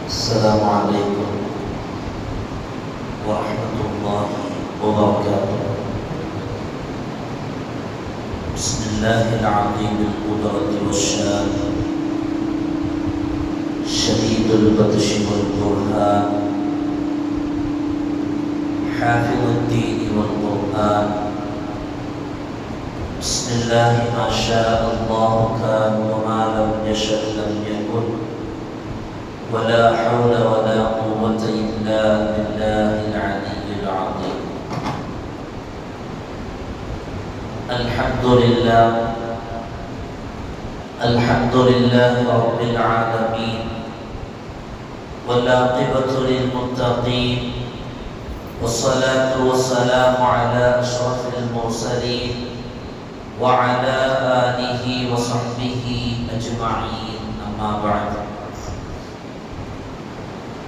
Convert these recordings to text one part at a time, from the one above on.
السلام عليكم ورحمة الله وبركاته. بسم الله العظيم القدرة والشان، شديد البطش والبرهان، حافظ الدين والقرآن. بسم الله ما شاء الله كان وما لم يشأ لم يكن، ولا حول ولا قوة إلا بالله العلي العظيم. الحمد لله رب العالمين، والعاقبة للمتقين، والصلاة والسلام على أشرف المرسلين وعلى آله وصحبه أجمعين، أما بعد.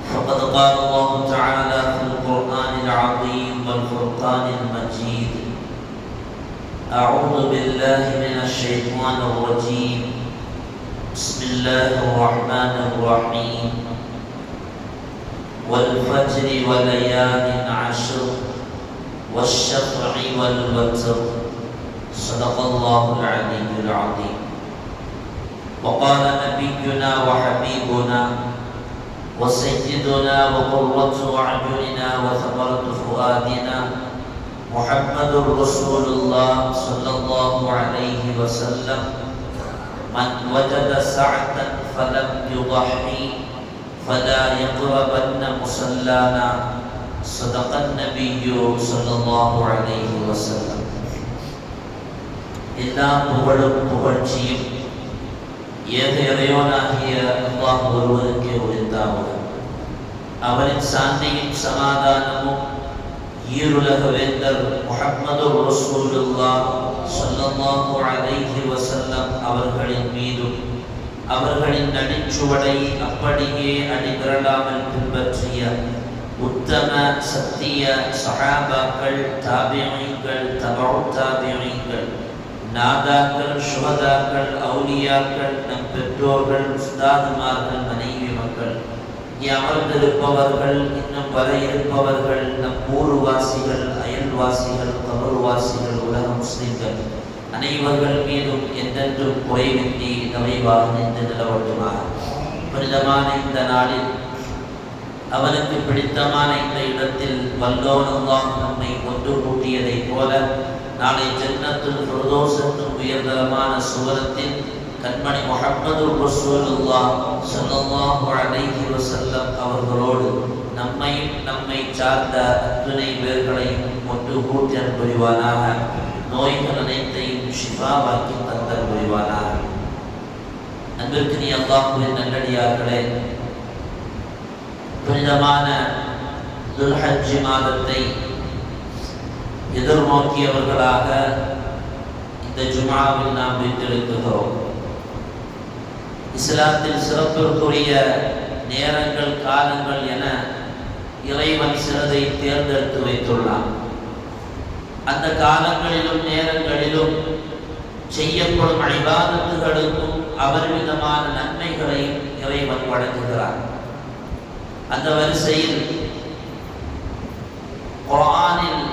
فقد قال الله تعالى في القرآن العظيم والفرقان المجيد: أعوذ بالله من الشيطان الرجيم، بسم الله الرحمن الرحيم، والفجر وليال عشر، والشفع والوتر، صدق الله العلي العظيم. وقال نبينا وحبيبنا وسيدنا وقرة أعيننا وثمرة فؤادنا محمد رسول الله صلى الله عليه وسلم: من وجد سعة فلم يضحي فلا يقربن مصلانا، صدق النبي صلى الله عليه وسلم. எல்லா புகழும் புகழ்ச்சியும் ஏக இறைவனாகிய அல்லாஹ் ஒருவருக்கே உரித்தாகும். அவரின் சாந்தியும் சமாதானமும் ஈருலக வேந்தர் முஹம்மது ரசூலுல்லாஹ் ஸல்லல்லாஹு அலைஹி வஸல்லம் அவர்களின் மீதும், அவர்களின் நடிச்சுவடை அப்படியே அடிபிரளாமல் பின்பற்றிய உத்தம சத்திய சஹாபாக்கள், தாபிஈன்கள், தபஉ தாபிஈன்கள், நாதாக்கள், சுஹதாக்கள், அவுலியாக்கள், நம் பெற்றோர்கள், உஸ்தாதுமார்கள், மனைவி மக்கள், இங்கே அமர்ந்திருப்பவர்கள், இன்னும் வர இருப்பவர்கள், நம் ஊர்வாசிகள், அயல்வாசிகள், கபர்வாசிகள், உலக முஸ்லிம்கள் அனைவர்கள் மீதும் என்றென்றும் குறைவின்றி நிறைவாக நின்று நிலவட்டுமாக. புனிதமான இந்த நாளில், அவனுக்கு பிடித்தமான இந்த இடத்தில் வல்லோன் அல்லாஹ் நம்மை ஒன்று கூட்டியதைப் போல நாளை ஜன்னத்துல் ஃபிர்தௌஸ் என்னும் உயர்தரமான சுவனத்தில் கண்மணி முஹம்மது ரசூலுல்லாஹ் ஸல்லல்லாஹு அலைஹி வஸல்லம் அவர்களோடு நம்மையும் நம்மை சார்ந்த அத்துணை பேர்களையும் ஒன்று கூட்டல் புரிவானாக. நோய்கள் அனைத்தையும் ஷிஃபாவாக்கி தந்தல் புரிவானாக. அன்பிற்கினிய அல்லாஹ்வின் நல்லடியார்களே, புனிதமான துல்ஹஜ் மாதத்தை எதிர்நோக்கியவர்களாக இந்த ஜும்ஆவில் நாம் வீட்டிருக்கிறோம். இஸ்லாத்தில் சிறப்பிற்குரிய நேரங்கள், காலங்கள் என இறைவன் சிலதை தேர்ந்தெடுத்து வைத்துள்ளான். அந்த காலங்களிலும் நேரங்களிலும் செய்யப்படும் இபாதத்துகளுக்கும் அபரிமிதமான நன்மைகளையும் இறைவன் வழங்குகிறார். அந்த வரிசையில் குர்ஆனில்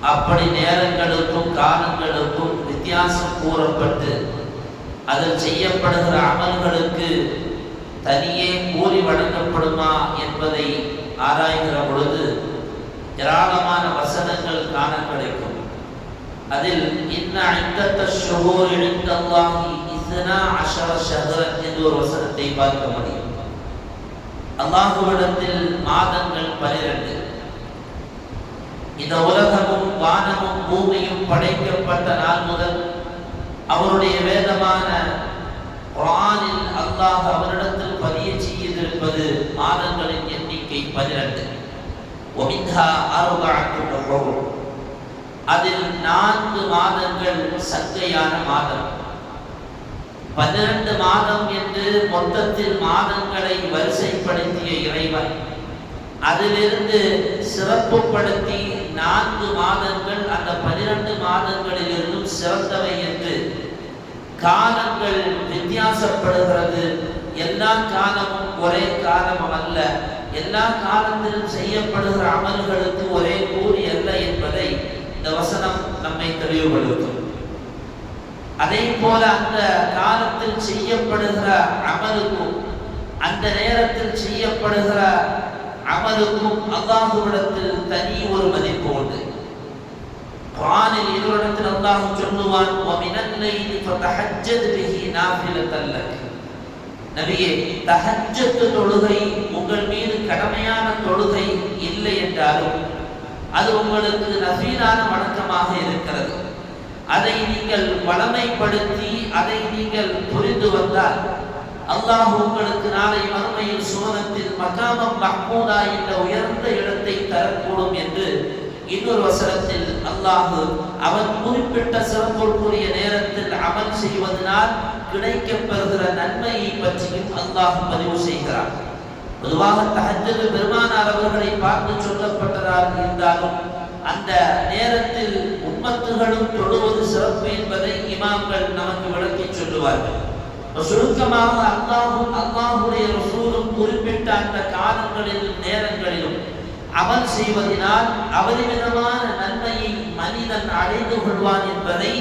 அப்படி நேரங்களுக்கும் காலங்களுக்கும் வித்தியாசம் கூறப்பட்டு அதில் செய்யப்படுகிற அமல்களுக்கு தனியே கூலி வழங்கப்படுமா என்பதை ஆராய்கிற பொழுது ஏராளமான வசனங்கள் காண கிடைக்கும். அதில் இன்ன இத்தத்த ஷுஹூர் இன்தல்லாஹி 12 ஷஹ்ரன் என்ற ஒரு வசனத்தை பார்க்க முடியும். அல்லாஹ்விடத்தில் மாதங்கள் 12. இந்த உலகமும் வானமும் பூமியும் படைக்கப்பட்ட நாள் முதல் அவருடைய வேதமான குர்ஆனில் அல்லாஹ் அவரிடத்தில் பதிய செய்திருப்பது மாதங்களின் எண்ணிக்கை 12. وَمِنْهَا 4 ஹுரும். அதில் 4 மாதங்கள் சங்கையான மாதம். 12 மாதம் என்று மொத்தத்தில் மாதங்களை வரிசைப்படுத்திய இறைவன் அதிலிருந்து சிறப்புப்படுத்தி 4 மாதங்கள் அந்த 12 மாதங்களிலிருந்தும் சிறந்தவை என்று காலங்கள் வித்தியாசப்படுகிறது. எல்லா காலமும் ஒரே காலம் அல்ல, எல்லா காலத்திலும் செய்யப்படுகிற அமல்களுக்கு ஒரே கூலி அல்ல என்பதை இந்த வசனம் நம்மை தெளிவுபடுத்தும். அதே போல அந்த காலத்தில் செய்யப்படுகிற அமலுக்கும் அந்த நேரத்தில் செய்யப்படுகிற அமலுக்கும் அல்லாஹ்விடத்தில் தனி ஒரு மதிப்பு உண்டு. குர்ஆனில் இன்னொரு அல்லாஹ் சொல்லுவான், வமினல் லைலி ஃபதஹஜ்ஜத் பிஹி நாஃபிலத்தன் லக். நபியே, தஹஜ்ஜத் தொழுகை உங்கள் மீது கடமையான தொழுகை இல்லை என்றாலும் அது உங்களுக்கு நஃபீலான வணக்கமாக இருக்கிறது. அதை நீங்கள் வளமைப்படுத்தி அதை நீங்கள் புரிந்து வந்தால் அல்லாஹ் உங்களுக்கு நாளை மறுமையில் சுவனத்தில் மகாமம் மஹ்மூதா என்ற உயர்ந்த இடத்தை தரக்கூடும் என்று இன்னொரு வசனத்தில் அல்லாஹ் அவன் குறிப்பிட்ட சிறப்புக்குரிய நேரத்தில் அமல் செய்வதனால் கிடைக்கப்பெறுகிற நன்மையை பற்றியும் அல்லாஹ் பதிவு செய்கிறார். பொதுவாக தஹஜ்ஜுத் பெருமானார் அவர்களை பார்த்து சொல்லப்பட்டதாக இருந்தாலும் அந்த நேரத்தில் உம்மத்துகளும் தொழுவது சிறப்பு என்பதை இமாம்கள் நமக்கு விளக்கி சொல்லுவார்கள். சுருக்கமாக அல்லாஹ்வுடைய ரசூலும் குறிப்பிட்ட அந்த காலங்களிலும் நேரங்களிலும் அமல் செய்வதனால் அபரிமிதமான நன்மையை மனிதன் அடைந்து கொள்வான் என்பதை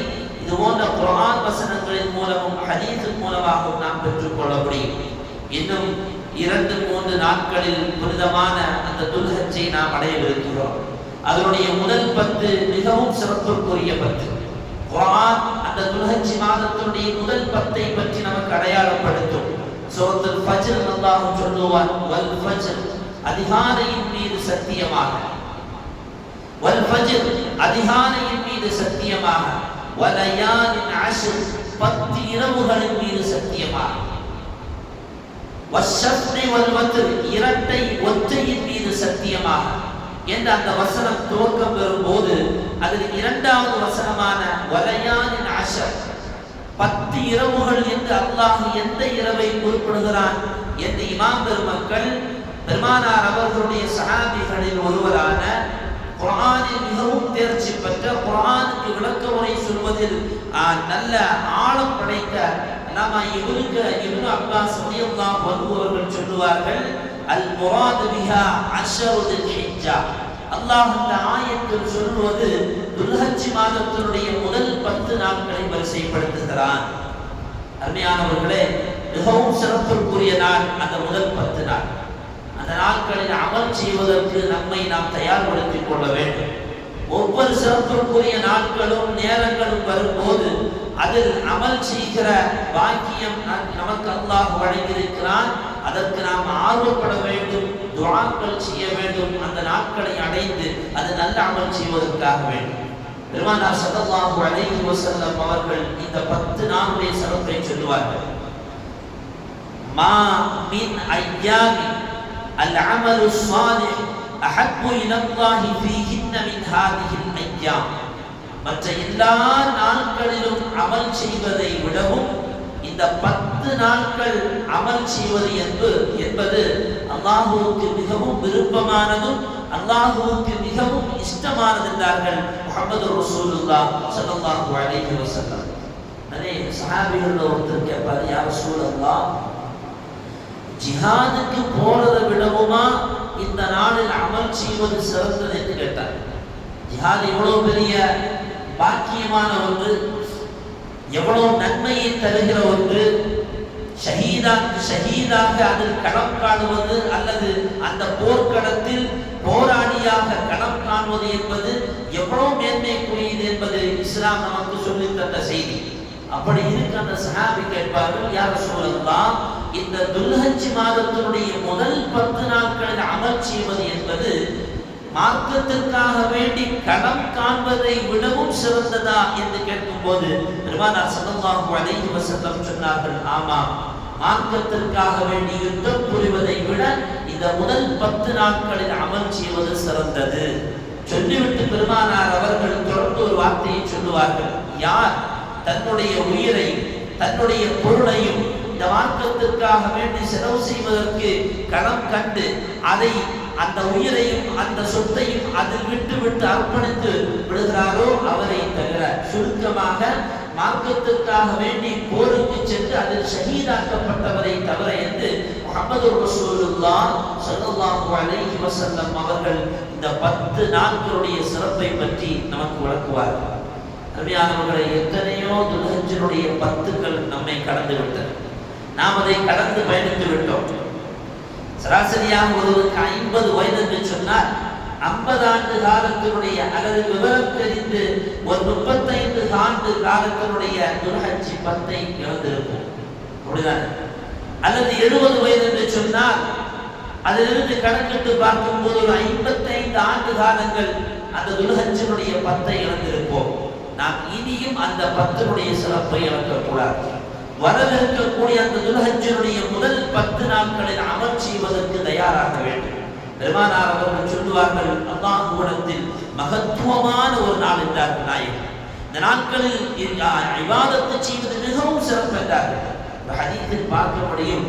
இது போன்ற குர்ஆன் வசனங்களின் மூலமும் ஹதீஸின் மூலமாகவும் நாம் பெற்றுக்கொள்ள முடியும். இன்னும் 2-3 நாட்களில் புனிதமான அந்த துல்ஹஜ்ஜை நாம் அடையவிருக்கிறோம். அதனுடைய முதல் 10 மிகவும் சிறப்புக்குரிய 10. குர்ஆன் அந்த துல்ஹஜ் மாதத்துடைய முதல் 10ஐ பற்றி நமக்கு அடையாளப்படுத்தும். சூரத்துல் ஃபஜ்ர் அல்லாஹ் சொல்லுவான், வல் ஃபஜ்ர், அதிகாலையின் மீது சத்தியமாக, வல் ஃபஜ்ர், அதிகாலையின் மீது சத்தியமாக, வலயாலின் அஷ்ர், 10 இரவுகளின் மீது சத்தியமாக, வஷ்ஷஃப்ரி வல் வத்ர், இரட்டை ஒற்றையின் மீது சத்தியமாக என்ற அந்த வசனம் துவக்கம் பெறும்போது அதில் 2வது வசனமான வலயாலின் அஷ்ர், 10 இரவுகள் என்று அல்லாஹ் எந்த இரவை குறிப்பிடுகிறான் என்று இமாம் பெருமக்கள் பெருமானார் அவர்களுடைய சஹாபிகளில் ஒருவரான குர்ஆனில் மிகவும் தேர்ச்சி பெற்ற, குர்ஆனுக்கு விளக்க உரை சொல்வதில் நல்ல ஆழம் படைத்த அல்லாமா இப்னு அப்பாஸ் ரலியல்லாஹு அன்ஹு அவர்கள் சொல்லுவார்கள், அல் முராது பிஹா அஷ்ருல் ஹிஜ்ஜா. அல்லாஹ் இந்த ஆயத்தில் சொல்வது துல்ஹஜ் மாதத்தினுடைய முதல் 10 நாட்களை வரிசைப்படுத்துகிறான். அருமையானவர்களே, மிகவும் சிறப்புக்குரிய நாள் அந்த முதல் 10 நாள். அந்த நாட்களில் அமல் செய்வதற்கு நம்மை நாம் தயார்படுத்திக் கொள்ள வேண்டும். ஒவ்வொரு சிறப்புக்குரிய நாட்களும் நேரங்களும் வரும்போது அதில் அமல் செய்கிற பாக்கியம் நமக்கு அல்லாஹ் வழங்கியிருக்கிறான். அதற்கு நாம் ஆர்வப்பட வேண்டும், துஆக்கள் செய்ய வேண்டும். அந்த நாட்களை அடைந்து அது நல்ல அமல் செய்வதற்காக வேண்டும். பெருமானார் ஸல்லல்லாஹு அலைஹி வஸல்லம் அவர்கள் இந்த 10 நாளுடைய சிறப்பை சொல்லுவார்கள். மா மின் அய்யாமி அல் அமலு ஸாலிஹ் அஹப்பு இலல்லாஹி ஃபீஹின்ன மின் ஹாதிஹில் அய்யாம். மற்ற எல்லா நாட்களிலும் அமல் செய்வதை விடவும் இந்த 10 நாட்கள் அமல் செய்வது என்பது அல்லாஹ்வுக்கு மிகவும் விருப்பமானதும் அல்லாஹ்வுக்கு மிகவும் இஷ்டமானது என்றார்கள் முஹம்மது ரசூலுல்லாஹ் ஸல்லல்லாஹு அலைஹி வஸல்லம். அதே சஹாபிகள் ஒருத்தர் கேட்பார், யா ரசூலல்லாஹ், ஜிஹாதுக்கு போறதை விடவுமா இந்த நாளில் அமல் செய்வது சிறந்தது என்று கேட்டார். ஜிஹாத் எவ்வளவு பெரிய பாக்கியமான ஒன்று, எவ்வளவு நன்மையை தருகிற ஒன்று. ஷஹீதாக அதில் களம் காணுவது அல்லது அந்த போர்க்களத்தில் போராளியாக களம் காணுவது என்பது எவ்வளவு மேன்மைக்குரியது என்பது இஸ்லாம் நமக்கு சொல்லித் தந்த செய்தி. அப்படி இருக்க அந்த சஹாபி கேட்பார்கள், யா ரசூலல்லாஹ், இந்த துல்ஹஜ் மாதத்தினுடைய முதல் 10 நாட்களில் அமல் செய்வது என்பது மார்க்கத்திற்காக வேண்டி களம் காண்பதை விடவும் சிறந்ததா என்று கேட்கும்போது பெருமானார் ஸல்லல்லாஹு அலைஹி வஸல்லம் சொன்னார்கள், ஆமாம், மார்க்கத்திற்காக வேண்டி யுத்தம் புரிவதை விட இந்த முதல் 10 நாட்களில் அமல் செய்வது சிறந்தது. சொல்லிவிட்டு பெருமானார் அவர்கள் தொடர்ந்து ஒரு வார்த்தையை சொல்லுவார்கள், யார் தன்னுடைய உயிரை தன்னுடைய பொருளையும் இந்த மார்க்கத்திற்காக வேண்டி செலவு செய்வதற்கு களம் கண்டு அதை அந்த உயிரையும் அந்த சொத்தையும் அதில் விட்டு அர்ப்பணித்து விடுகிறாரோ அவரை தவிர, சுருக்கமாக மார்க்கத்திற்காக வேண்டி போருக்கு சென்று அதில் ஷஹீதாக்கப்பட்டவரை தவிர என்று முஹம்மது ரசூலுல்லாஹ் ஸல்லல்லாஹு அலைஹி வஸல்லம் அவர்கள் இந்த 10 நாட்களுடைய சிறப்பை பற்றி நமக்கு விளக்குவார்கள். அருமையானவர்களை, எத்தனையோ துல்ஹஜ்ஜுடைய 10கள் நம்மை கடந்து விட்டன. நாம் அதை கடந்து பயணித்து விட்டோம். சராசரியாக ஒருவருக்கு 50 வயது என்று சொன்னால் 50 ஆண்டு காலத்தினுடைய அல்லது விவரம் தெரிந்து ஒரு 35 ஆண்டு காலத்தினுடைய துல்ஹஜ் 10ஐ இழந்திருப்போம். அப்படிதானே? அல்லது 70 வயது என்று சொன்னால் அதிலிருந்து கணக்கிட்டு பார்க்கும்போது ஒரு 55 ஆண்டு காலங்கள் அந்த துல்ஹஜ்ஜினுடைய 10ஐ இழந்திருப்போம். நாம் இனியும் அந்த 10னுடைய சிறப்பை இழக்கக்கூடாது. வரவிருக்கக்கூடிய அந்த துல்ஹஜ்ஜினுடைய முதல் 10 நாட்களில் அமல் செய்வதற்கு தயாராக வேண்டும். பெருமானார் அவர்கள் சொல்லுவார்கள், அல்லாஹ்விடத்தில் மகத்துவமான ஒரு நாள் என்றார்கள் நாயகம். இந்த நாட்களில் இபாதத்து செய்வது மிகவும் சிறப்பு என்றார்கள். ஹதீஸில் பார்க்க முடியும்,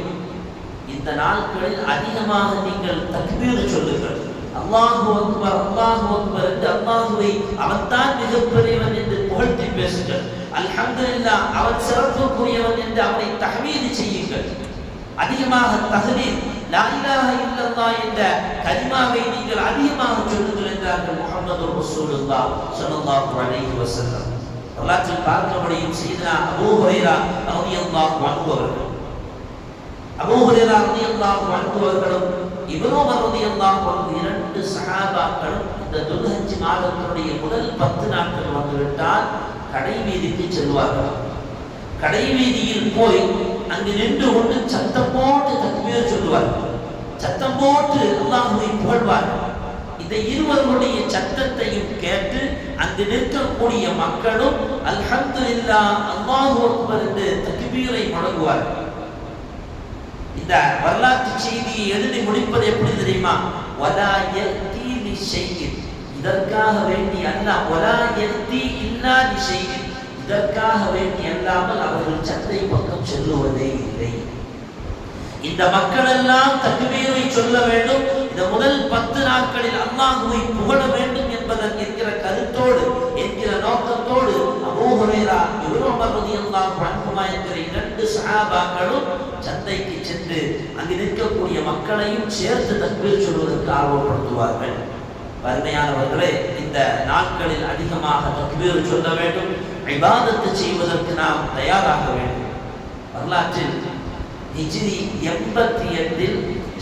இந்த நாட்களில் அதிகமாக நீங்கள் தக்பீர் சொல்லுங்கள். அல்லாஹு அக்பர் அல்லாஹு அக்பர் என்று அல்லாஹுவை அவன்தான் மிகப்பெரியவன் என்று புகழ்த்தி பேசுங்கள். அல்ஹம்துலில்லாஹ் அவன் சிறப்புக்குரியவன் என்று அவனை தஹ்மீது செய்யுங்கள். அதிகமாக தஹ்லீல் லா இலாஹ இல்லல்லாஹ் என்ற கலிமாவை நீங்கள் அதிகமாக சொல்லுங்கள் என்றார்கள் முஹம்மது ரசூலுல்லாஹ் ஸல்லல்லாஹு அலைஹி வஸல்லம். வரலாற்றில் பார்க்க முடியும், சையதுனா அபூ ஹுரைரா ரலியல்லாஹு அன்ஹு அவர்கள், அபூ ஹுரைரா ரலியல்லாஹு அன்ஹு அவர்களும் இப்னு உமர் ரலியல்லாஹு அன்ஹு இரண்டு சஹாபாக்களும் இந்த துல்ஹஜ் மாதத்தினுடைய முதல் 10 நாட்கள் வந்துவிட்டால் கடை வீதிக்கு செல்வார்கள். கடை வீதியில் போய் அங்கு நின்று கொண்டு சத்தம் போட்டு தக்பீர் சொல்லுவார்கள். சத்தம் போட்டு அல்லாஹ்வை புகழ்வார்கள். இந்த இருவருடைய சத்தத்தையும் கேட்டு அங்கு நிற்கக்கூடிய மக்களும் அல்ஹம்துலில்லாஹ் அல்லாஹு அக்பர் என்று தக்பீரை முழங்குவார்கள். இந்த வரலாற்று செய்தியை எழுதி முடிப்பது எப்படி தெரியுமா? வலா யத்தி லிஷைஇன், இதற்காக வேண்டி அல்லாஹ், வலா யத்தி இல்லா லிஷைஇன், இதற்காக வேண்டி அல்லாமல் அவர்கள் சந்தை பக்கம் செல்லுவதே இல்லை. இந்த மக்கள் எல்லாம் தக்பீரை சொல்ல வேண்டும், இந்த முதல் 10 நாட்களில் அல்லாஹ்வை புகழ வேண்டும் என்பதன் என்கிற கருத்தோடு, என்கிற நோக்கத்தோடு அபூ ஹுரைரா இப்னு உமர் ரலியல்லாஹு அன்ஹுமா என்கிற இரண்டு சஹாபாக்களும் சந்தைக்கு சென்று அங்கு நிற்கக்கூடிய மக்களையும் சேர்த்து தக்பீர் சொல்வதற்கு ஆர்வப்படுத்துவார்கள். அருமையானவர்களே, இந்த நாட்களில் அதிகமாக தக்பீர் சொல்ல வேண்டும், இபாதத்து செய்வதற்கு நாம் தயாராக வேண்டும். வரலாற்றில் ஹிஜ்ரி 88இல்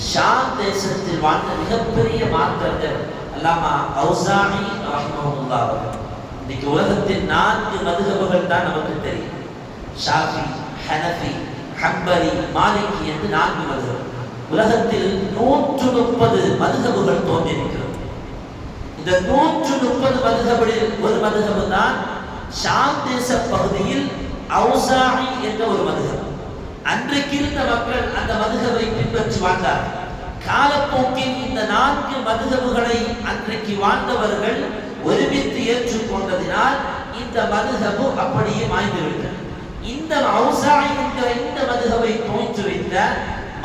ஷாம் தேசத்தில் வாழ்ந்த மிகப்பெரிய மார்க்கர்கள் அல்லாமா அவுசாஇ ரஹ்மஹுல்லாஹ் அவர்கள். இன்னைக்கு உலகத்தின் 4 மதுஹபுகள் தான் நமக்கு தெரியும். ஷாஃபி, ஹனஃபி, ஹம்பலி, மாலிகி என்று 4 மதுஹப். உலகத்தில் 130 மதுஹபுகள் தோன்றியிருக்கிறது. இந்த 130 மதுஹபில் ஒரு மதுஹப் தான் ஷாம் தேச பகுதியில் அவுசாஇ என்ற ஒரு மதுஹப். அன்றைக்கு இருந்த மக்கள் அந்த மதுஹபை பின்பற்றி வாழ்ந்தார்கள். காலப்போக்கில் இந்த 4 மதுஹபுகளை அன்றைக்கு வாழ்ந்தவர்கள் ஒருமித்து ஏற்றுக்கொண்டதினால் இந்த மதுஹபு அப்படியே மாய்ந்துவிட்டது. இந்த அவுசாஇ என்ற இந்த மதுஹபை தோற்றுவித்த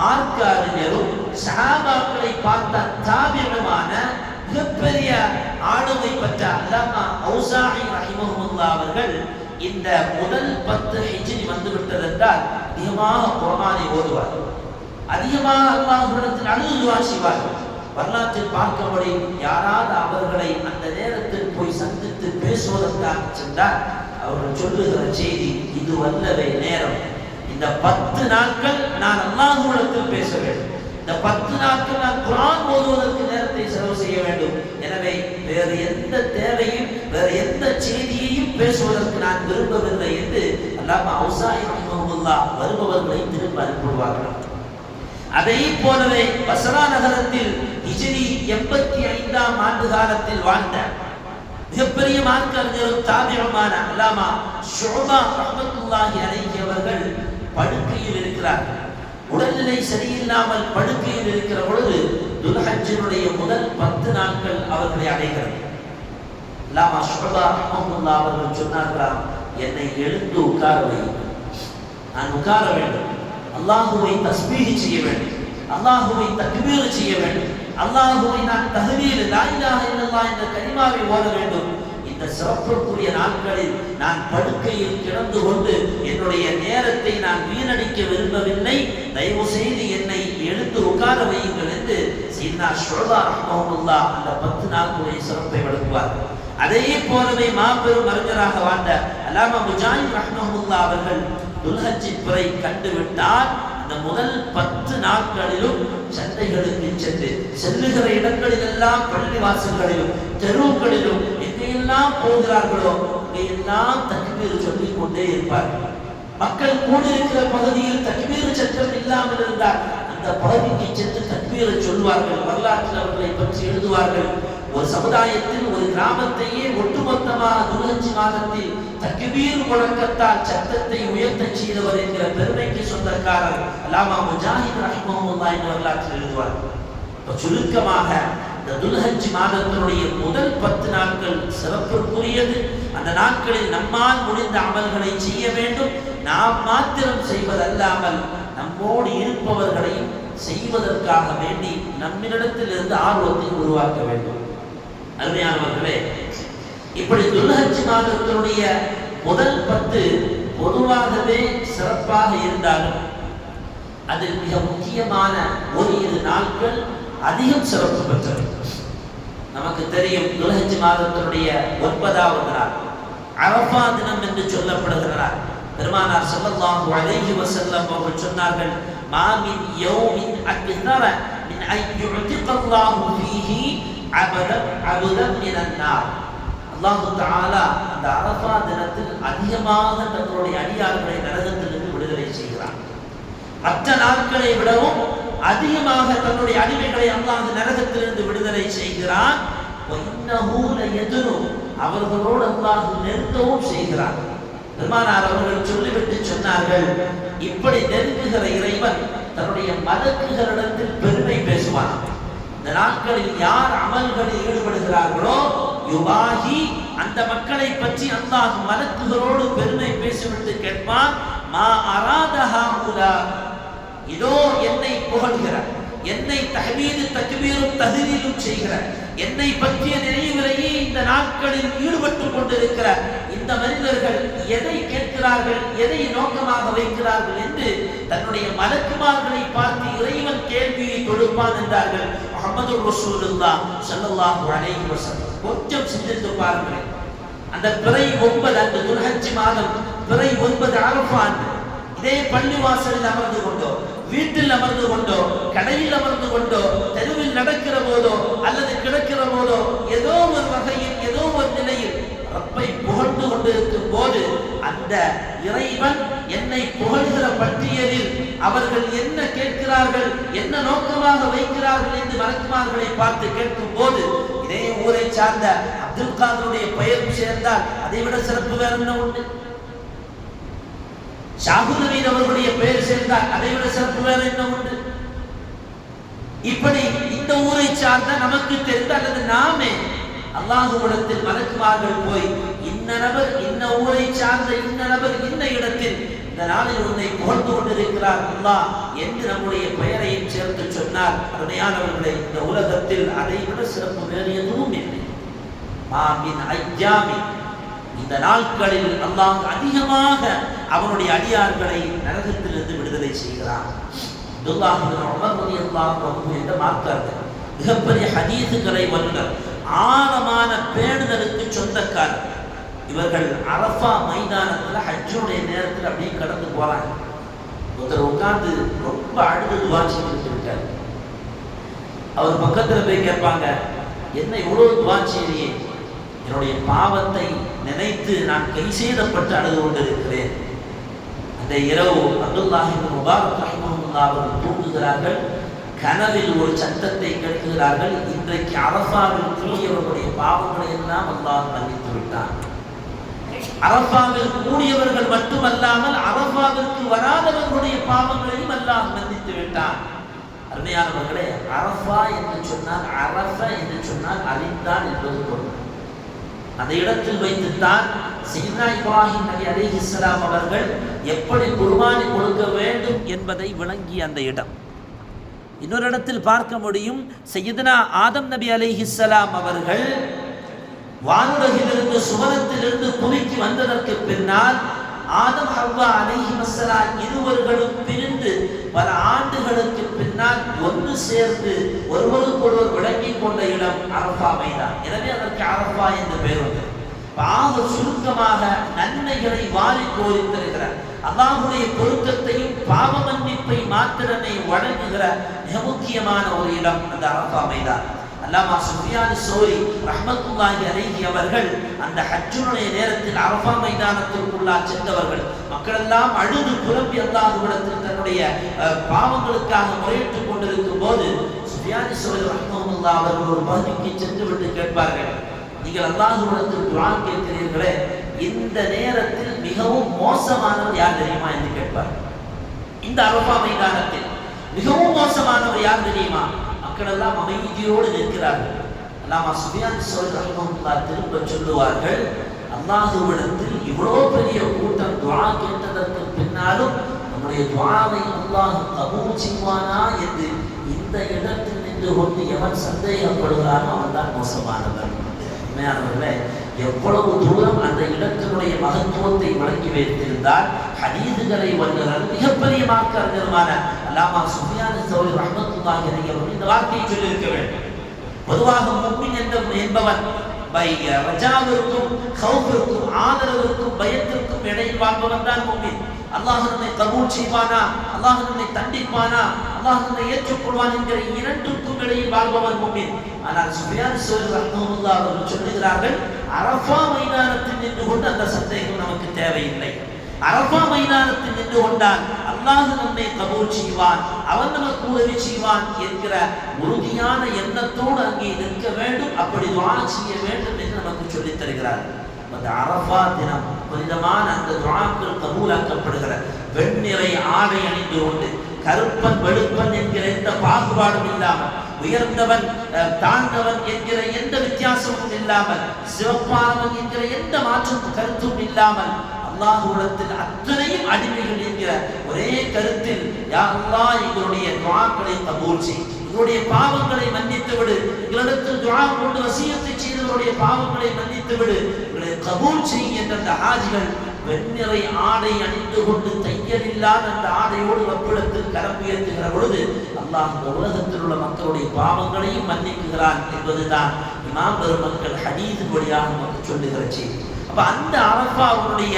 மார்க்க அறிஞரும் சஹாபாக்களை பார்த்த தாபிஈமான மிகப்பெரிய ஆளுமை பெற்ற அல்லாமா அவுசாஇ ரஹிமஹுல்லாஹ் அவர்கள் இந்த முதல் 10 ஹிஜ்ரி வந்துவிட்டது என்றால் அதிகமாக குர்ஆனை ஓதுவார், அதிகமாக அல்லாஹ்விடத்தில் அழுது துஆ செய்வார். வரலாற்றில் பார்க்கபடி யாராவது அவர்களை அந்த நேரத்தில் போய் சந்தித்து பேசுவதற்காக சென்றால் அவர்கள் சொல்லுகிற செய்தி, இது வல்லவே நேரம், இந்த 10 நாட்கள் நான் அல்லாஹ்விடத்தில் பேச வேண்டும், இந்த 10 நாட்கள் நான் குர்ஆன் ஓதுவதற்கு நேரத்தை செலவு செய்ய வேண்டும். எனவே வேறு எந்த தேவையும் வேறு எந்த செய்தியையும் பேசுவதற்கு நான் விரும்பவில்லை என்று அல்லாமா அவுசாஇ ரஹ்மஹுல்லாஹ் வருபவர்களை திரும்ப அனுப்புவார்கள். அதை போலவே பஸ்ரா நகரத்தில் ஹிஜ்ரி 85ஆம் ஆண்டு காலத்தில் வாழ்ந்த மிகப்பெரிய மார்க்க அறிஞரும் தாபிஈமான அல்லாமா ஷுஅபா ரஹ்மத்துல்லாஹி அலைஹி அவர்கள் படுக்கையில் இருக்கிறார்கள். உடல்நிலை சரியில்லாமல் படுக்கையில் இருக்கிற பொழுது துல்ஹஜ்ஜினுடைய முதல் 10 நாட்கள் அவர்களை அடைகிறது. அல்லாமா ஷுஅபா ரஹ்மத்துல்லாஹி அவர்கள் சொன்னார்களாம், என்னை எழுந்து உட்கார வையுங்கள், நான் உட்கார வேண்டும், அல்லாஹுவை தஸ்பீஹ் செய்ய வேண்டும், அல்லாஹுவை தக்பீர் செய்ய வேண்டும், அல்லாஹுவை நான் தஹ்லீல் லா இலாஹ இல்லல்லாஹ் என்ற கலிமாவை ஓத வேண்டும். இந்த சிறப்புக்குரிய நாட்களில் நான் படுக்கையில் கிடந்து கொண்டு என்னுடைய நேரத்தை நான் வீணடிக்க விரும்பவில்லை, தயவு செய்து என்னை எழுந்து உட்கார வையுங்கள் சையத்னா ஷுஅபா ரஹ்மஹுல்லாஹ் அந்த 10 நாட்களுடைய சிறப்பை விளக்குவார். அதே போலவே மாபெரும் அறிஞராக வாழ்ந்த அல்லாமா முஜாஹித் ரஹ்மஹுல்லாஹ் அவர்கள் துல்ஹஜ்ஜின் பிறை கண்டுவிட்டால் அந்த முதல் 10 நாட்களிலும் சந்தைகளுக்கு சென்று செல்லுகிற இடங்களிலெல்லாம் பள்ளிவாசல்களிலும் தெருவுகளிலும் எங்கெல்லாம் போகிறார்களோ அங்கெல்லாம் தக்பீர் சொல்லிக் கொண்டே இருப்பார்கள். மக்கள் கூடியிருக்கிற பகுதியில் தக்பீர் சத்தம் இல்லாமல் இருந்தால் அந்த பகுதிக்கு சென்று தக்பீரை சொல்வார்கள். வரலாற்றில் அவர்களை பற்றி எழுதுவார்கள். ஒரு சமுதாயத்தில் ஒரு கிராமத்தையே ஒட்டுமொத்தமாக துல்ஹஜ் மாதத்தில் தக்பீர் முழக்கத்தால் சத்தத்தை உயர்த்த செய்தவர் என்கிற பெருமைக்கு சொந்தக்காரர் அல்லாமா முஜாஹித் ரஹ்மஹுல்லாஹ் என்ற வரலாற்றில் எழுதுவார்கள். சுருக்கமாக இந்த துல்ஹஜ் மாதத்தினுடைய முதல் 10 நாட்கள் சிறப்புக்குரியது. அந்த நாட்களில் நம்மால் முடிந்த அமல்களை செய்ய வேண்டும். நாம் மாத்திரம் செய்வதல்லாமல் நம்மோடு இருப்பவர்களையும் செய்வதற்காக வேண்டி நம்மிடத்தில் இருந்து ஆர்வத்தை உருவாக்க வேண்டும். அருமையானவர்களே, இப்படி துல்ஹஜ் மாதத்தினுடைய முதல் 10 பொதுவாகவே சிறப்பாக இருந்தாலும் அதில் மிக முக்கியமான ஓரிரு நாட்கள் அதிகம் சிறப்பு பெற்றது. நமக்கு தெரியும், துல்ஹஜ் மாதத்தினுடைய 9வது நாள் அரஃபா தினம் என்று சொல்லப்படுகிற நாள். பெருமானார் ஸல்லல்லாஹு அலைஹி வஸல்லம் அவர்கள் சொன்னார்கள், மா மின் யௌமின் அக்தர மின் அன் யுஅதிகல்லாஹு ஃபீஹி அபதன் மினன் நார். அல்லாஹ் தஆலா அந்த அரஃபா தினத்தில் அதிகமாக தன்னுடைய அடியார்களை நரகத்திலிருந்து விடுதலை செய்கிறார். மற்ற நாட்களை விடவும் அதிகமாக தன்னுடைய அடிமைகளை அல்லாஹ் நரகத்திலிருந்து விடுதலை செய்கிறான். அவர்களோடு அல்லாஹ் நெருங்கவும் செய்கிறான். பெருமானார் அவர்கள் சொல்லிவிட்டு சொன்னார்கள், இப்படி நெருங்குகிற இறைவன் தன்னுடைய மலக்குகளிடத்தில் பெருமை பேசுவான். இந்த நாட்களில் யார் அமல்களில் ஈடுபடுகிறார்களோ யுபாஹி, அந்த மக்களை பற்றி அல்லாஹ் மலக்குகளோடு பெருமை பேசிவிட்டு கேட்பான், மா அராதஹா உலா, இதோ என்னை புகழ்கிறார், என்னை தஹ்மீது தக்பீரும் தஹ்லீலும் செய்கிறார், என்னை பற்றிய நினைவிலேயே இந்த நாட்களில் ஈடுபட்டுக் கொண்டிருக்கிற இந்த மனிதர்கள் எதை கேட்கிறார்கள், எதை நோக்கமாக வைக்கிறார்கள் என்று தன்னுடைய மலக்குமார்களை பார்த்து இறைவன் கேள்வியை தொடுப்பான் என்றார்கள் முஹம்மது ரசூலுல்லாஹ் ஸல்லல்லாஹு அலைஹி வஸல்லம். கொஞ்சம் சிந்தித்து பாருங்கள். அந்த பிறை 9, அந்த துல்ஹஜ் மாதம் பிறை 9 அரஃபா, இதே பள்ளிவாசலில் அமர்ந்து கொண்டோ, வீட்டில் அமர்ந்து கொண்டோ, கடையில் அமர்ந்து கொண்டோ, தெருவில் நடக்கிற போதோ அல்லது கிடக்கிற போதோ ஏதோ ஒரு வகையில் ஏதோ ஒரு நிலையில் ரப்பை புகழ்ந்து கொண்டிருக்கும் போது அந்த இறைவன் என்னை புகழ்கிற பட்டியலில் அவர்கள் என்ன கேட்கிறார்கள், என்ன நோக்கமாக வைக்கிறார்கள் என்று மலக்குமார்களை பார்த்து கேட்கும் போது, இதே ஊரை சார்ந்த அப்துல் காதருடைய பெயர் சேர்ந்தால் அதை விட சிறப்பு வேற என்ன உண்டு? ஷாகுல் அவர்களுடைய பெயர் சேர்ந்தால் அதை விட சிறப்பு வேற என்ன உண்டு? இப்படி இந்த ஊரை சார்ந்த நமக்கு தெரிந்த அல்லது நாமே அல்லாஹ்விடத்தில் மலக்குமார்கள் போய், இன்ன நபர் இன்ன ஊரை சார்ந்த இன்ன நபர் இன்ன இடத்தில் இந்த நாளில் உன்னை புகழ்ந்து கொண்டிருக்கிறார் அல்லாஹ் என்று நம்முடைய பெயரையும் சேர்த்து சொன்னார். அருமையானவர்களே, இந்த உலகத்தில் அதை விட சிறப்பு வேறு எதுவும் இல்லை. மாமின் ஐயாமி, இந்த நாட்களில் அல்லாஹ் அதிகமாக அவனுடைய அடியார்களை நரகத்திலிருந்து விடுதலை செய்கிறான். அப்துல்லாஹ் இப்னு உமர் ரலியல்லாஹு அன்ஹு என்ற மார்க்கர்கள், மிகப்பெரிய ஹதீஸுகளை வல்லுனர், ஆழமான பேணுதலுக்கு சொந்தக்காரர். இவர்கள் அரஃபா மைதானத்தில் ஹஜ்ஜுடைய நேரத்தில் அப்படியே கடந்து போறாங்க. ஒருத்தர் உட்கார்ந்து ரொம்ப அழுது துஆ செய்துட்டு இருக்கார். அவர் பக்கத்தில் போய் கேட்பாங்க, என்ன இவ்வளவு துஆ செய்றீங்க? என்னுடைய பாவத்தை நினைத்து நான் கை செய்தப்பட்டு அழுது கொண்டிருக்கிறேன். அந்த இரவு அப்துல்லாஹ் இப்னு முபாரக் ரஹ்மஹுல்லாஹ் அவர்கள் தூங்குகிறார்கள். கனவில் ஒரு சத்தத்தை கேட்கிறார்கள், இன்றைக்கு அரஃபாவில் கூடியவர்களுடைய பாவங்களை எல்லாம் அல்லாஹ் மன்னித்து விட்டான். அரஃபாவில் கூடியவர்கள் மட்டுமல்லாமல் அரஃபாவிற்கு வராதவர்களுடைய பாவங்களையும் அல்லாஹ் மன்னித்து விட்டான். அருமையானவர்களே, அரஃபா என்று சொன்னால், அரஃப என்று சொன்னால் அறிந்தான் என்பது பொருள். அந்த இடத்தில் வைத்துத்தான் சையத்னா இப்ராஹிம் நபி அலைஹிஸ்ஸலாம் அவர்கள் எப்படி குர்பானி கொடுக்க வேண்டும் என்பதை விளங்கிய அந்த இடம். இன்னொரு இடத்தில் பார்க்க முடியும், சையத்னா ஆதம் நபி அலைஹிஸ்ஸலாம் அவர்கள் வானுலகிலிருந்து சுவனத்திலிருந்து பூமிக்கு வந்ததற்கு பின்னால் ஆதம் ஹவ்வா அலைஹிஸ்ஸலாம் இருவர்களும் பிரிந்து பல ஆண்டுகளுக்கு பின்னால் ஒன்று ஒன்று சேர்ந்து ஒருவருக்கொருவர் விளங்கிக் கொண்ட இடம் அரஃபா மைதான். எனவே அதற்கு அரஃபா என்று பெயர் வந்தது. ஆக சுருக்கமாக நன்மைகளை வாரி கோரி தருகிறார். அல்லாஹ்வுடைய பொருத்தத்தையும் பாவ மன்னிப்பை மாத்திரமே வழங்குகிற மிக முக்கியமான ஒரு இடம் அந்த அரஃபா மைதான். அல்லாமா சுஃபியான் ஸௌரி ரஹ்மத்துல்லாஹி அலைஹி அவர்கள் அந்த ஹஜ்ஜுடைய நேரத்தில் அரஃபா மைதானத்திற்குள்ளாக சென்றவர்கள். மக்கள் எல்லாம் அழுது புலம்பி அல்லாஹ்விடத்தில் தன்னுடைய பாவங்களுக்காக முறையிட்டுக் கொண்டிருக்கும் போது சுஃபியான் ஸௌரி ரஹ்மத்துல்லாஹி அவர்கள் ஒரு பகுதிக்கு சென்று விட்டு கேட்பார்கள், நீங்கள் அல்லாஹ்விடத்தில் துஆ கேட்கிறீர்களே, இந்த நேரத்தில் மிகவும் மோசமானவர் யார் தெரியுமா என்று கேட்பார். இந்த அரஃபா மைதானத்தில் மிகவும் மோசமானவர் யார் தெரியுமா? மக்கள் எல்லாம் அமைதியோடு நிற்கிறார்கள். அல்லாமா சுஃபியான் ஸௌரி ரஹ்மத்துல்லாஹி திரும்ப சொல்லுவார்கள், அல்லாஹ்விடத்தில் இவ்வளவு பெரிய கூட்டம் துஆ கேட்டதற்கு பின்னாலும் நம்முடைய துஆவை அல்லாஹ் கபூல் செய்வானா என்று இந்த இடத்தில் நின்று கொண்டு எவன் சந்தேகப்படுகிறானோ அவன் தான் மோசமானவன். எவ்வளவு தூரம் அந்த இடத்தினுடைய மகத்துவத்தை வழங்கி வைத்திருந்தால் ஹதீதுகளை வல்லுநர் மிகப்பெரிய மார்க்கறிஞருமான அல்லாமா சுஃபியான் ஸௌரி ரஹ்மத்துல்லாஹி அலைஹி அவர்கள் இந்த வார்த்தையை சொல்லியிருக்க வேண்டும். பொதுவாக முஃமின் என்பவன் ரஜாவிற்கும் கௌஃபிற்கும் ஆதரவிற்கும் பயத்திற்கும் இடையில் வாழ்பவன் தான் முஃமின். அல்லாஹ் நம்மை கபூல் செய்வானா, அல்லாஹ் நம்மை தண்டிப்பானா, அல்லாஹ் நம்மை ஏற்றுக்கொள்வான் என்கிற இரண்டுக்கும் இடையில் வாழ்பவன் முஃமின். ஆனால் சுஃபியான் ஸௌரி ரஹ்மத்துல்லாஹி அவர்கள் சொல்லுகிறார்கள், அரஃபா மைதானத்தில் நின்று கொண்டு அந்த சந்தேகம் நமக்கு தேவையில்லை. அரஃபா மைதானத்தில் நின்று கொண்டால் அல்லாஹ் நம்மை கபூல் செய்வான், அவன் நமக்கு உதவி செய்வான் என்கிற உறுதியான எண்ணத்தோடு அங்கே நிற்க வேண்டும், அப்படி துஆ செய்ய வேண்டும் என்று நமக்கு சொல்லித் தருகிறார். அந்த அரஃபா தினம் புனிதமான அந்த துஆக்கள் கபூலாக்கப்படுகிற வெண்ணிறை ஆடை அணிந்து கொண்டு கருப்பன் வெளுப்பன் என்கிற எந்த பாகுபாடும் இல்லாமல், உயர்ந்தவன் தாழ்ந்தவன் என்கிற எந்த வித்தியாசமும் இல்லாமல், சிவப்பானவன் என்கிற எந்த மாற்றம் கருத்தும் இல்லாமல் அல்லாஹ்விடத்தில் அத்தனையும் அடிமைகள் என்கிற ஒரே கருத்தில், யா அல்லாஹ் எங்களுடைய துஆக்களை கபூல் செய், எங்களுடைய பாவங்களை மன்னித்து விடு, எங்களிடத்தில் துஆ கொண்டு வசியத்தை செய்தவருடைய பாவங்களை மன்னித்து விடு, எங்களை கபூல் செய் என்ற அந்த ஹாஜிகள் வெண்ணிறை ஆடை அணிந்து கொண்டு தையல் இல்லாத அந்த ஆடையோடு ரப்பிடத்தில் கரம் உயர்த்துகிற பொழுது அல்லாஹ் இந்த உலகத்தில் உள்ள மக்களுடைய பாவங்களையும் மன்னிக்குகிறான் என்பதுதான் இமாம் பெருமக்கள் ஹதீஸ் வழியாக நமக்கு சொல்லுகிற செய்தி. அப்ப அந்த அரஃபாவுடைய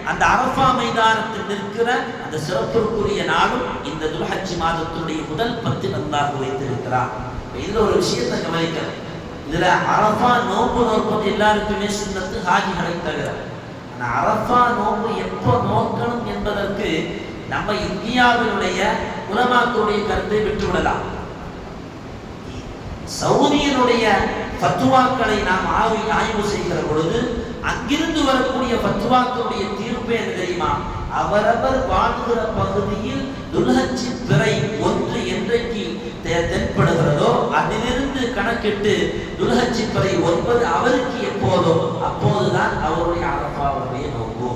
அந்த அரஃபா மைதானத்தில் நிற்கிற அந்த சிறப்பிற்குரிய நாளும் இந்த துல்ஹஜ் மாதத்தினுடைய முதல் 10 அல்லாஹ் வைத்திருக்கிறார். இதுல ஒரு விஷயத்தை கவனிக்கணும். இதுல அரஃபா நோன்பு நோற்பது எல்லாருக்குமே சுன்னத்து, ஹாஜிகளை தவிர. ஆனா அரஃபா நோன்பு எப்போ நோக்கணும் என்பதற்கு நம்ம இந்தியாவினுடைய உலமாக்களுடைய கருத்தை விட்டுவிடலாம். சவுதியினுடைய ஃபத்வாக்களை நாம் ஆய்வு செய்கிற பொழுது அங்கிருந்து வரக்கூடிய ஃபத்வாக்களுடைய தீர்ப்பு என்ன தெரியுமா? அவரவர் வாழ்கிற பகுதியில் துல்ஹஜ் பிறை 1 என்றைக்கு தென்படுகிறதோ அதிலிருந்து கணக்கிட்டு துல்ஹஜ் பிறை 9 அவருக்கு எப்போதோ அப்போதுதான் அவருடைய அரஃபாவுடைய நோன்பு.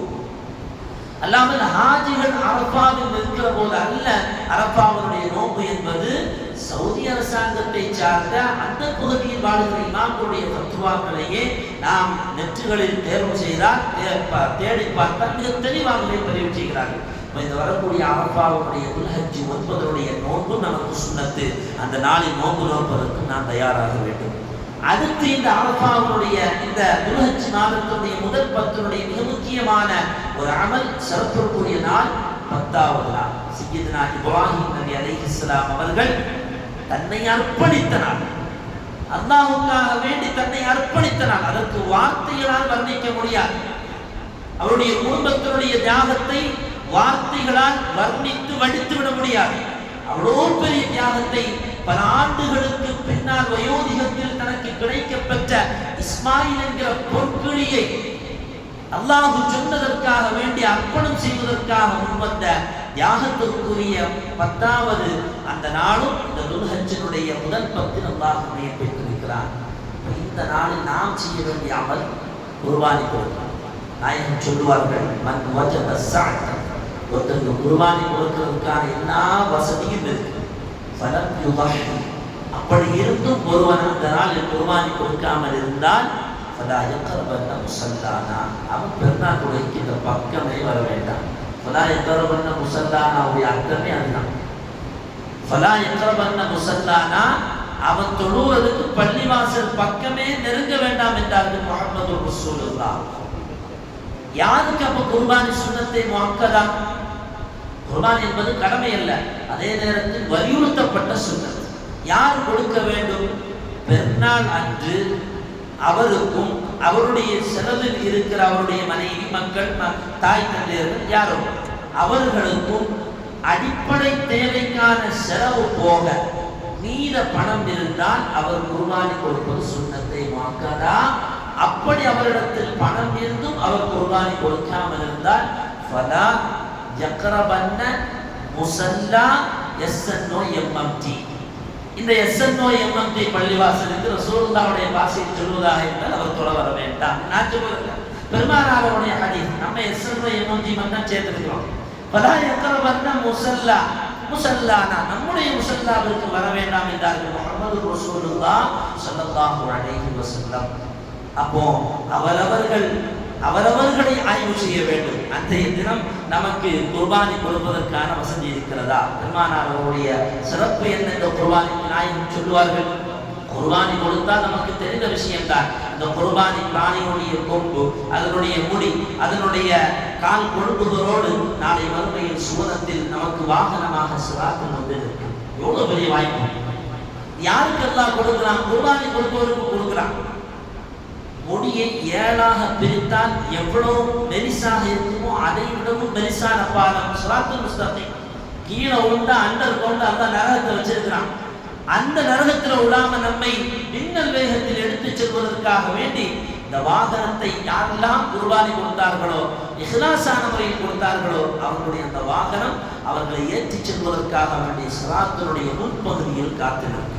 அல்லாமல் ஹாஜிகள் அரஃபாவில் நிற்கிற போது அல்ல அரஃபாவுடைய நோன்பு என்பது சவுதி அரசாங்கத்தை சார்ந்த அந்த பகுதியில் வாழ்கிற இமாம்களுடைய ஃபத்வாக்களையே நாம் நெற்றுகளில் தேர்வு செய்தால் தேடி பார்த்தால் மிக தெளிவாகவே பதிவு செய்கிறார்கள். இந்த வரக்கூடிய அரஃபாவுடைய துல்ஹஜ் 9 நோன்பு நமக்கு சுன்னத்து. அந்த நாளில் நோன்பு நோற்பதற்கு நாம் தயாராக வேண்டும். அடுத்து இந்த அரஃபாவுடைய இந்த துல்ஹஜ் மாதத்துடைய முதல் 10 மிக முக்கியமான ஒரு அமல் சிறப்பிற்குரிய நாள் 10வது நாள். சய்யிதுனா இப்ராஹிம் நபி அலைஹிஸ்ஸலாம் அவர்கள் தன்னை அர்ப்பணித்த நாள், அல்லாஹ்வுக்காக வேண்டி தன்னை அர்ப்பணித்த நாள். அதற்கு வார்த்தைகளால் வர்ணிக்க முடியாது. அவருடைய குடும்பத்தினுடைய தியாகத்தை வார்த்தைகளால் வர்ணித்து வடித்துவிட முடியாது. அவ்வளோ பெரிய தியாகத்தை பல ஆண்டுகளுக்கு பின்னால் வயோதிகத்தில் தனக்கு கிடைக்கப்பெற்ற இஸ்மாயில் என்கிற பொற்கிழியை அல்லாஹ் சொன்னதற்காக வேண்டி அர்ப்பணம் செய்வதற்காக முன்வந்த தியாகத்திற்குரிய 10வது அந்த நாளும் இந்த துல்ஹஜ்ஜினுடைய முதல் 10 அல்லாஹ் நியமித்திருக்கிறான். இந்த நாளில் நாம் செய்ய வேண்டிய அமல் குர்பானி கொடுக்கலாம். நாயகம் சொல்லுவார்கள், மன் வஜத ஸஅத், ஒருத்தருக்கு குர்பானி கொடுக்கிறதுக்கான எல்லா வசதியும் இருக்கு, ஃபலம் யுதஹி, அப்படி இருந்தும் ஒருவன் அந்த நாளில் குர்பானி கொடுக்காமல் இருந்தால் ஃபலா யக்ரபன முஸல்லானா, அவன் பெருநாள் தொழுகைக்கு இந்த பக்கமே வர வேண்டாம். ஃபலா யக்ரபன முஸல்லானாவுடைய அர்த்தமே அதுதான். ஃபலா யக்ரபன்ன முஸல்லானா, அவன் தொழுவதற்கு பள்ளிவாசல் பக்கமே நெருங்க வேண்டாம் என்றார்கள் முஹம்மது ரசூலுல்லாஹ். யாருக்கு அப்ப குர்பானி சுன்னத்தை முஅக்கதா? குர்பான் என்பது கடமை அல்ல, அதே நேரத்தில் வலியுறுத்தப்பட்ட சுன்னத். யார் கொடுக்க வேண்டும்? பெருநாள் அன்று அவருக்கும் அவருடைய செலவில் இருக்கிற அவருடைய மனைவி, மக்கள், தாய் தந்தையர்கள் யாரோ அவர்களுக்கும் அடிப்படை தேவைக்கான செலவு போக மீத பணம் இருந்தால் அவர் குர்பானி கொடுப்பது சுன்னத்தை முஅக்கதா. அப்படி அவரிடத்தில் பணம் இருந்தும் அவர் குர்பானி கொடுக்காமல் இருந்தால் ஃபலா யக்ரபன்ன முஸல்லா SNOMMT. இந்த SNOMMT பள்ளிவாசலுக்கு ரசூலுல்லாஹ்வுடைய பாஷையில் சொல்வதாக இருந்தால் அவர் தொழ வர வேண்டாம். நான் சொல்லுங்க பெருமானாருடைய ஹதீஸ் நம்ம SNOMMT மட்டும் சேர்த்துக்கிறோம். ஃபலா யக்ரபன்ன முஸல்லா, முஸல்லானா நம்முடைய முஸல்லாவிற்கு வர வேண்டாம் என்றார்கள் முஹம்மது ரசூலுல்லாஹ் ஸல்லல்லாஹு அலைஹி வஸல்லம். அப்போ அவரவர்களை ஆய்வு செய்ய வேண்டும். அன்றைய தினம் நமக்கு குர்பானி கொடுப்பதற்கான வசதி இருக்கிறதா? பெருமானார் அவருடைய சிறப்பு என்ன? இந்த குர்பானிக்கு நாயகம் சொல்லுவார்கள், குர்பானி கொடுத்தால் நமக்கு தெரிந்த விஷயம்தான். இந்த குர்பானி பிராணியுடைய கொம்பு, அதனுடைய முடி, அதனுடைய கால் கொழுப்புகளோடு நாளை மறுமையில் சுவனத்தில் நமக்கு வாகனமாக சிராத்தில் வந்திருக்கு. எவ்வளவு பெரிய வாய்ப்பு! யாருக்கெல்லாம் கொடுக்கிறான்? குர்பானி கொடுப்பவருக்கு கொடுக்கிறான். முடியை 7ஆக பிரித்தால் எவ்வளவு மெலிசாக இருக்குமோ அதை விடவும் மெலிசான பாலம் சிராத்துல் முஸ்தகீம். கீழே உள்ள அண்டர் கொண்டு அந்த நரகத்தை வச்சிருக்கிறான். அந்த நரகத்தில் விடாம நம்மை மின்னல் வேகத்தில் எடுத்துச் செல்வதற்காக வேண்டி இந்த வாகனத்தை யாரெல்லாம் குர்பானி கொடுத்தார்களோ, இஹ்லாஸான முறையில் கொடுத்தார்களோ, அவர்களுடைய அந்த வாகனம் அவர்களை ஏற்றிச் செல்வதற்காக வேண்டிய சிராத்தினுடைய முன்பகுதியில் காத்திருக்கும்.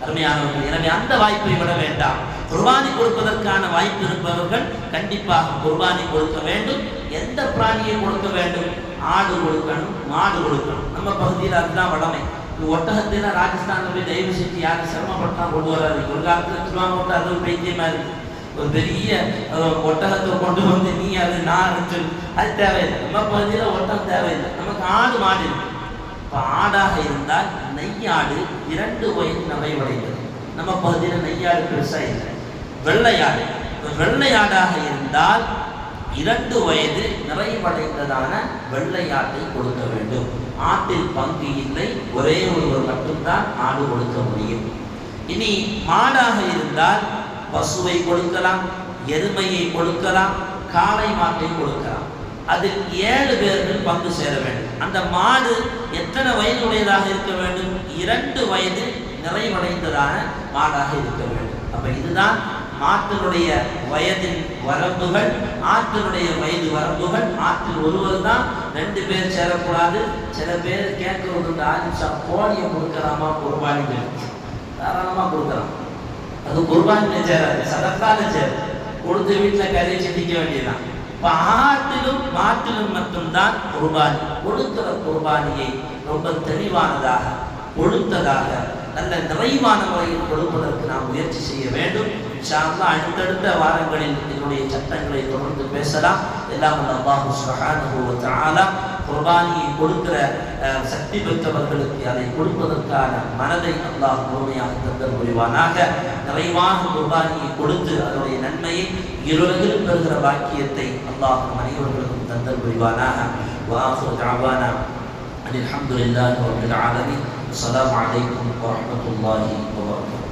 அருமையானவர்கள், எனவே அந்த வாய்ப்பை விட வேண்டாம். குர்பானி கொடுப்பதற்கான வாய்ப்பு இருப்பவர்கள் கண்டிப்பாக குர்பானி கொடுக்க வேண்டும். எந்த பிராணியை கொடுக்க வேண்டும்? ஆடு கொடுக்கணும், மாடு கொடுக்கணும். நம்ம பகுதியில் அதுதான் வளமை. ஒட்டகத்தின ராஜஸ்தானில் போய் தயவு செஞ்சு யாரும் சிரமப்பட்டா கொண்டு வராது. ஒரு காலத்தில் திருவாங்க அது ஒரு பைத்தியமா இருக்கு. ஒரு பெரிய ஒட்டகத்தை கொண்டு வந்து நீ அது நான் அது தேவையில்லை. நம்ம பகுதியில் ஒட்டகம் தேவையில்லை. நமக்கு ஆடு மாடு இருக்கு. இப்போ ஆடாக இருந்தால் நெய்யாடு 2 வயது நிறைவடைந்தது. நம்ம பகுதியில் நெய்யாடு பெருசாக இல்லை. வெள்ளையாடு, வெள்ளையாடாக இருந்தால் 2 வயது நிறைவடைந்ததான வெள்ளையாட்டை கொடுக்க வேண்டும். ஆட்டில் பங்கு இல்லை, ஒரே ஒருவர் மட்டும்தான் ஆடு கொடுக்க முடியும். இனி மாடாக இருந்தால் பசுவை கொடுக்கலாம், எருமையை கொடுக்கலாம், காளை மாட்டை கொடுக்கலாம். அதில் 7 பேர்கள் பங்கு சேர வேண்டும். அந்த மாடு எத்தனை வயதுடையதாக இருக்க வேண்டும்? 2 வயது நிறைவடைந்ததான மாடாக இருக்க வேண்டும். அப்ப இதுதான் ஆட்டினுடைய வயதின் வரம்புகள், ஆட்டினுடைய வயது வரம்புகள். ஆட்டில் ஒருவர் தான், 2 பேர் சேரக்கூடாது. சில பேர் கேட்கறது ஆஜிஷா கோழியை கொடுக்கலாமா? குர்பானிகள் தாராளமா கொடுக்கலாம். அது குர்பானில சேராது, சதக்கால சேரும். கொடுத்து வீட்டில் கறியை சிந்திக்க வேண்டியதுதான். இப்போ ஆட்டிலும் மாட்டிலும் மட்டும்தான் குர்பானி. கொடுக்கிற குர்பானியை ரொம்ப தெளிவானதாக, கொழுத்ததாக, நல்ல நிறைவான முறையில் கொடுப்பதற்கு நாம் முயற்சி செய்ய வேண்டும். இன்ஷா அல்லாஹ் அடுத்தடுத்த வாரங்களில் இதனுடைய சட்டங்களை தொடர்ந்து பேசலாம். எல்லாம் அல்லாஹ் சுப்ஹானஹு வ தஆலா குர்பானியை கொடுக்கிற சக்தி பெற்றவர்களுக்கு அதை கொடுப்பதற்கான மனதை அல்லாஹ் முழுமையாக தந்தல் புரிவானாக. நிறைவாக குர்பானியை கொடுத்து அதனுடைய நன்மையை இருவர்களும் பெறுகிற பாக்கியத்தை அல்லாஹ் அனைவர்களுக்கும் தந்தல் புரிவானாக. வஆஃபிரு தஅவானா அல்ஹம்துலில்லாஹி ரப்பில் ஆலமீன். அஸ்ஸலாமு அலைக்கும் வரஹ்மத்துல்லாஹி வபரகாத்துஹு.